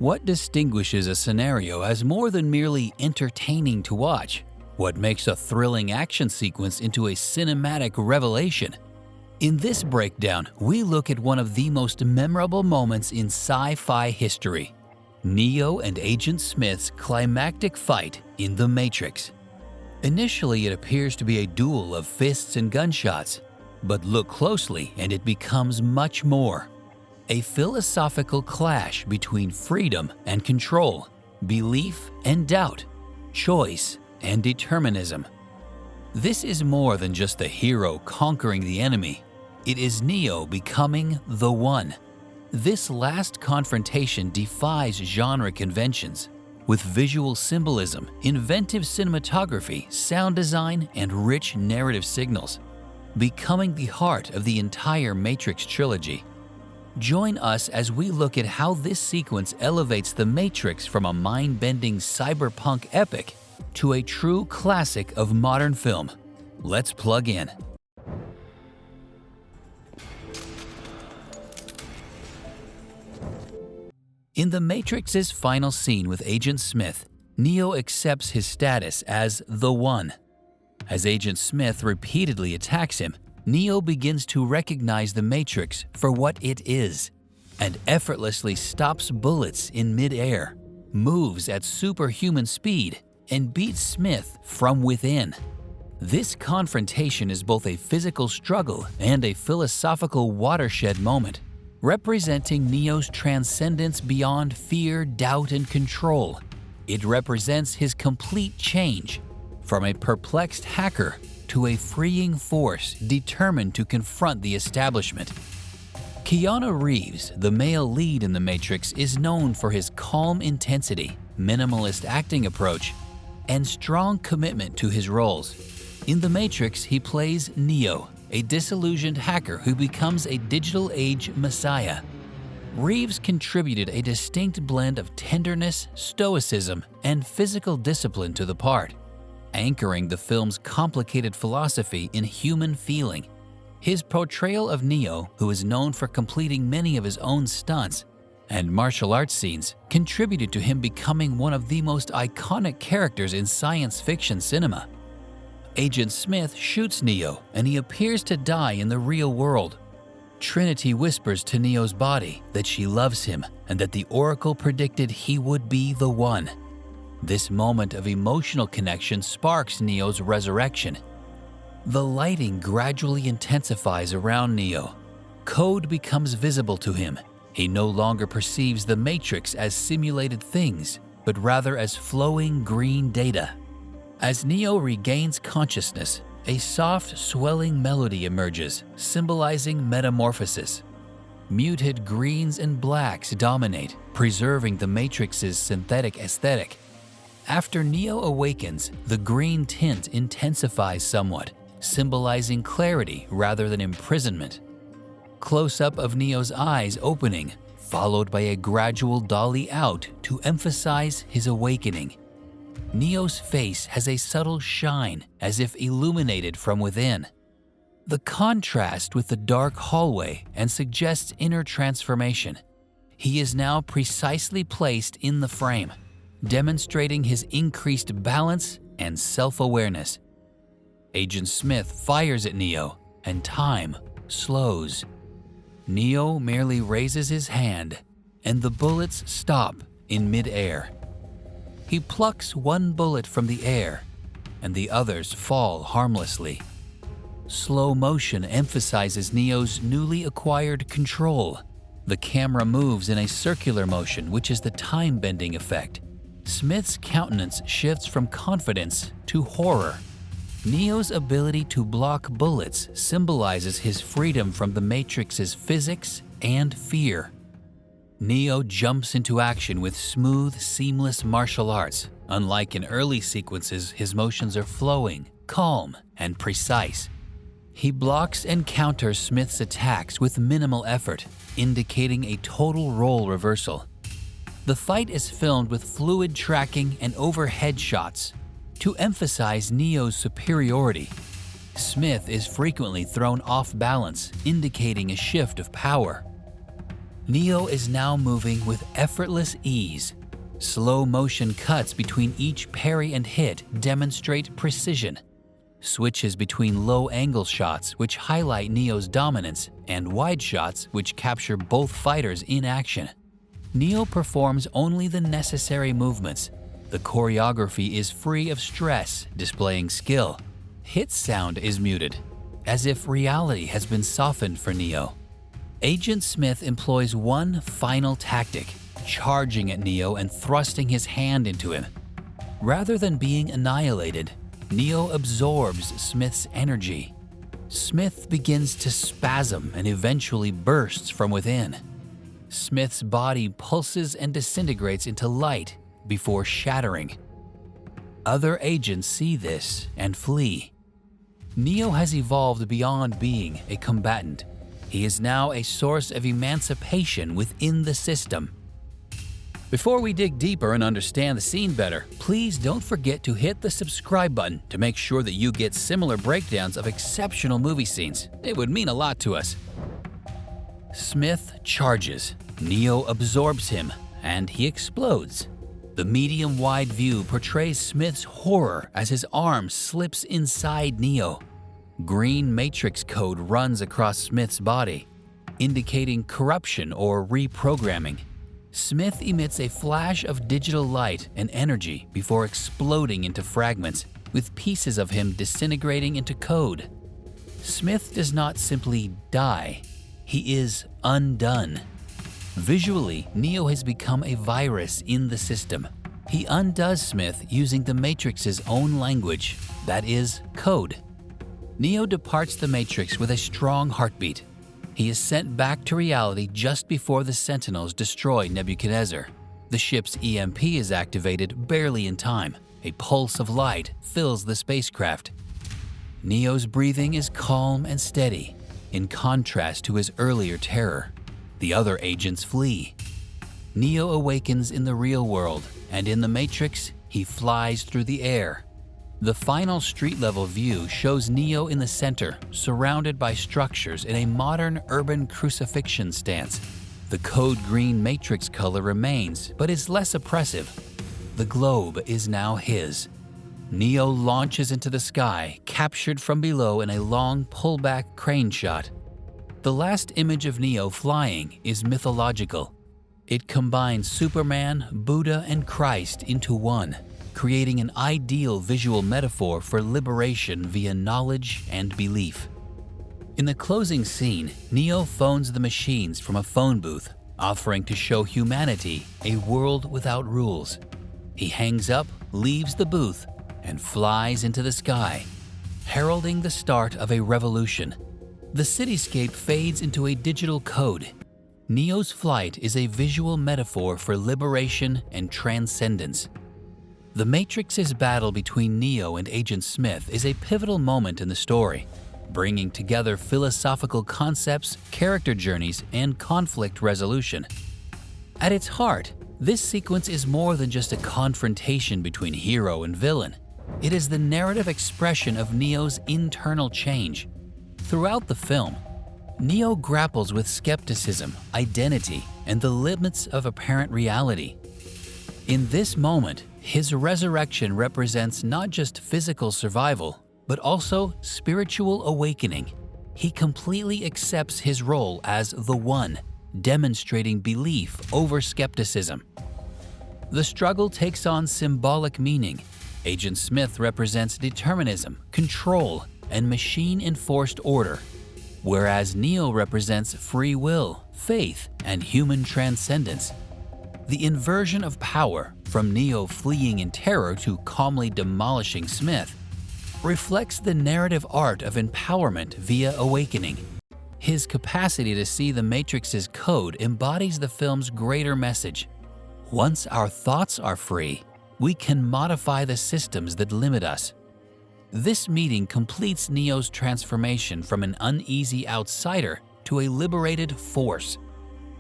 What distinguishes a scenario as more than merely entertaining to watch? What makes a thrilling action sequence into a cinematic revelation? In this breakdown, we look at one of the most memorable moments in sci-fi history: Neo and Agent Smith's climactic fight in The Matrix. Initially, it appears to be a duel of fists and gunshots, but look closely and it becomes much more. A philosophical clash between freedom and control, belief and doubt, choice and determinism. This is more than just the hero conquering the enemy. It is Neo becoming the One. This last confrontation defies genre conventions. With visual symbolism, inventive cinematography, sound design, and rich narrative signals, becoming the heart of the entire Matrix trilogy. Join us as we look at how this sequence elevates The Matrix from a mind-bending cyberpunk epic to a true classic of modern film. Let's plug in. In The Matrix's final scene with Agent Smith, Neo accepts his status as the One. As Agent Smith repeatedly attacks him, Neo begins to recognize the Matrix for what it is, and effortlessly stops bullets in mid-air, moves at superhuman speed, and beats Smith from within. This confrontation is both a physical struggle and a philosophical watershed moment, representing Neo's transcendence beyond fear, doubt, and control. It represents his complete change from a perplexed hacker to a freeing force determined to confront the establishment. Keanu Reeves, the male lead in The Matrix, is known for his calm intensity, minimalist acting approach, and strong commitment to his roles. In The Matrix, he plays Neo, a disillusioned hacker who becomes a digital age messiah. Reeves contributed a distinct blend of tenderness, stoicism, and physical discipline to the part, anchoring the film's complicated philosophy in human feeling. His portrayal of Neo, who is known for completing many of his own stunts and martial arts scenes, contributed to him becoming one of the most iconic characters in science fiction cinema. Agent Smith shoots Neo, and he appears to die in the real world. Trinity whispers to Neo's body that she loves him and that the Oracle predicted he would be the One. This moment of emotional connection sparks Neo's resurrection. The lighting gradually intensifies around Neo. Code becomes visible to him. He no longer perceives the Matrix as simulated things, but rather as flowing green data. As Neo regains consciousness, a soft, swelling melody emerges, symbolizing metamorphosis. Muted greens and blacks dominate, preserving the Matrix's synthetic aesthetic. After Neo awakens, the green tint intensifies somewhat, symbolizing clarity rather than imprisonment. Close-up of Neo's eyes opening, followed by a gradual dolly out to emphasize his awakening. Neo's face has a subtle shine, as if illuminated from within. The contrast with the dark hallway and suggests inner transformation. He is now precisely placed in the frame, demonstrating his increased balance and self-awareness. Agent Smith fires at Neo, and time slows. Neo merely raises his hand, and the bullets stop in mid-air. He plucks one bullet from the air, and the others fall harmlessly. Slow motion emphasizes Neo's newly acquired control. The camera moves in a circular motion, which is the time-bending effect. Smith's countenance shifts from confidence to horror. Neo's ability to block bullets symbolizes his freedom from the Matrix's physics and fear. Neo jumps into action with smooth, seamless martial arts. Unlike in early sequences, his motions are flowing, calm, and precise. He blocks and counters Smith's attacks with minimal effort, indicating a total role reversal. The fight is filmed with fluid tracking and overhead shots to emphasize Neo's superiority. Smith is frequently thrown off balance, indicating a shift of power. Neo is now moving with effortless ease. Slow motion cuts between each parry and hit demonstrate precision. Switches between low-angle shots, which highlight Neo's dominance, and wide shots, which capture both fighters in action. Neo performs only the necessary movements. The choreography is free of stress, displaying skill. Hit sound is muted, as if reality has been softened for Neo. Agent Smith employs one final tactic, charging at Neo and thrusting his hand into him. Rather than being annihilated, Neo absorbs Smith's energy. Smith begins to spasm and eventually bursts from within. Smith's body pulses and disintegrates into light before shattering. Other agents see this and flee. Neo has evolved beyond being a combatant. He is now a source of emancipation within the system. Before we dig deeper and understand the scene better, please don't forget to hit the subscribe button to make sure that you get similar breakdowns of exceptional movie scenes. It would mean a lot to us. Smith charges. Neo absorbs him, and he explodes. The medium-wide view portrays Smith's horror as his arm slips inside Neo. Green matrix code runs across Smith's body, indicating corruption or reprogramming. Smith emits a flash of digital light and energy before exploding into fragments, with pieces of him disintegrating into code. Smith does not simply die, he is undone. Visually, Neo has become a virus in the system. He undoes Smith using the Matrix's own language, that is, code. Neo departs the Matrix with a strong heartbeat. He is sent back to reality just before the Sentinels destroy Nebuchadnezzar. The ship's EMP is activated barely in time. A pulse of light fills the spacecraft. Neo's breathing is calm and steady, in contrast to his earlier terror. The other agents flee. Neo awakens in the real world, and in the Matrix, he flies through the air. The final street-level view shows Neo in the center, surrounded by structures in a modern urban crucifixion stance. The code green matrix color remains, but is less oppressive. The globe is now his. Neo launches into the sky, captured from below in a long pullback crane shot. The last image of Neo flying is mythological. It combines Superman, Buddha, and Christ into one, creating an ideal visual metaphor for liberation via knowledge and belief. In the closing scene, Neo phones the machines from a phone booth, offering to show humanity a world without rules. He hangs up, leaves the booth, and flies into the sky, heralding the start of a revolution. The cityscape fades into a digital code. Neo's flight is a visual metaphor for liberation and transcendence. The Matrix's battle between Neo and Agent Smith is a pivotal moment in the story, bringing together philosophical concepts, character journeys, and conflict resolution. At its heart, this sequence is more than just a confrontation between hero and villain. It is the narrative expression of Neo's internal change. Throughout the film, Neo grapples with skepticism, identity, and the limits of apparent reality. In this moment, his resurrection represents not just physical survival, but also spiritual awakening. He completely accepts his role as the One, demonstrating belief over skepticism. The struggle takes on symbolic meaning. Agent Smith represents determinism, control, and machine-enforced order, whereas Neo represents free will, faith, and human transcendence. The inversion of power, from Neo fleeing in terror to calmly demolishing Smith, reflects the narrative art of empowerment via awakening. His capacity to see the Matrix's code embodies the film's greater message. Once our thoughts are free, we can modify the systems that limit us. This meeting completes Neo's transformation from an uneasy outsider to a liberated force,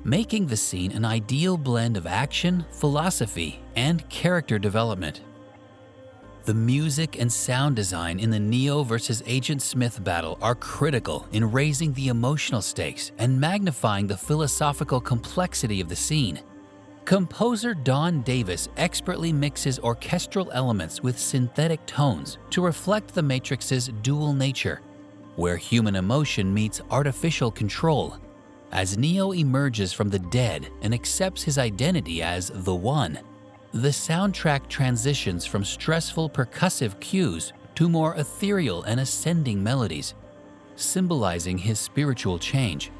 making the scene an ideal blend of action, philosophy, and character development. The music and sound design in the Neo versus Agent Smith battle are critical in raising the emotional stakes and magnifying the philosophical complexity of the scene. Composer Don Davis expertly mixes orchestral elements with synthetic tones to reflect the Matrix's dual nature, where human emotion meets artificial control. As Neo emerges from the dead and accepts his identity as the One, the soundtrack transitions from stressful percussive cues to more ethereal and ascending melodies, symbolizing his spiritual change.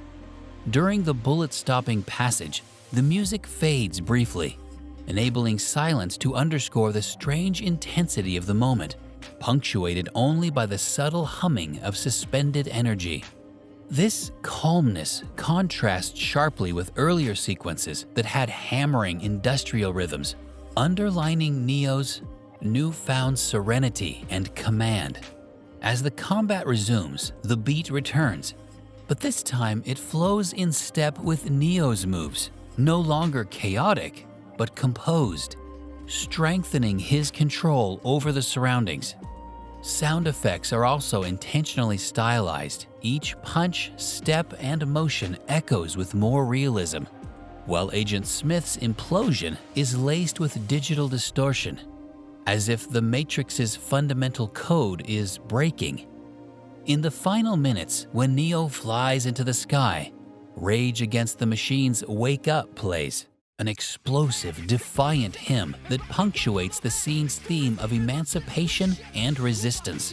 During the bullet-stopping passage, the music fades briefly, enabling silence to underscore the strange intensity of the moment, punctuated only by the subtle humming of suspended energy. This calmness contrasts sharply with earlier sequences that had hammering industrial rhythms, underlining Neo's newfound serenity and command. As the combat resumes, the beat returns, but this time it flows in step with Neo's moves, no longer chaotic, but composed, strengthening his control over the surroundings. Sound effects are also intentionally stylized. Each punch, step, and motion echoes with more realism, while Agent Smith's implosion is laced with digital distortion, as if the Matrix's fundamental code is breaking. In the final minutes, when Neo flies into the sky, Rage Against the Machine's Wake Up plays, an explosive, defiant hymn that punctuates the scene's theme of emancipation and resistance.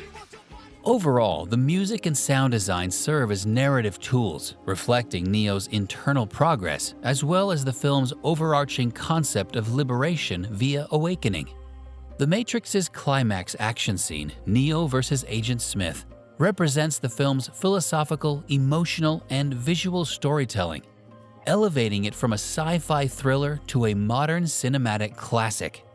Overall, the music and sound design serve as narrative tools, reflecting Neo's internal progress as well as the film's overarching concept of liberation via awakening. The Matrix's climax action scene, Neo versus Agent Smith, represents the film's philosophical, emotional, and visual storytelling, elevating it from a sci-fi thriller to a modern cinematic classic.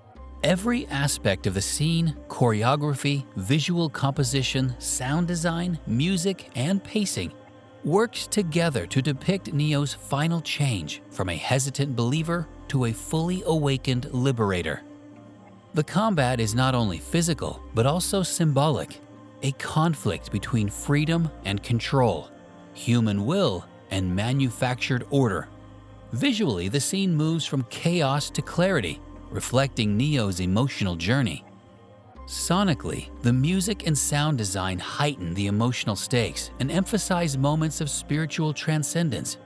Every aspect of the scene, choreography, visual composition, sound design, music, and pacing works together to depict Neo's final change from a hesitant believer to a fully awakened liberator. The combat is not only physical, but also symbolic, a conflict between freedom and control, human will and manufactured order. Visually, the scene moves from chaos to clarity, reflecting Neo's emotional journey. Sonically, the music and sound design heighten the emotional stakes and emphasize moments of spiritual transcendence.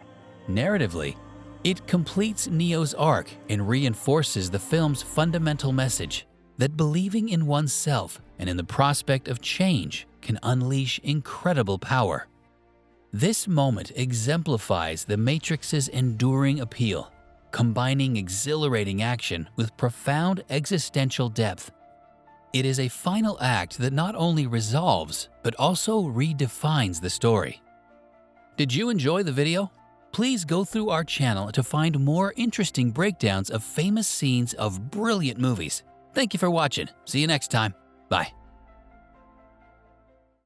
Narratively, it completes Neo's arc and reinforces the film's fundamental message that believing in oneself and in the prospect of change can unleash incredible power. This moment exemplifies the Matrix's enduring appeal, combining exhilarating action with profound existential depth. It is a final act that not only resolves, but also redefines the story. Did you enjoy the video? Please go through our channel to find more interesting breakdowns of famous scenes of brilliant movies. Thank you for watching. See you next time. Bye.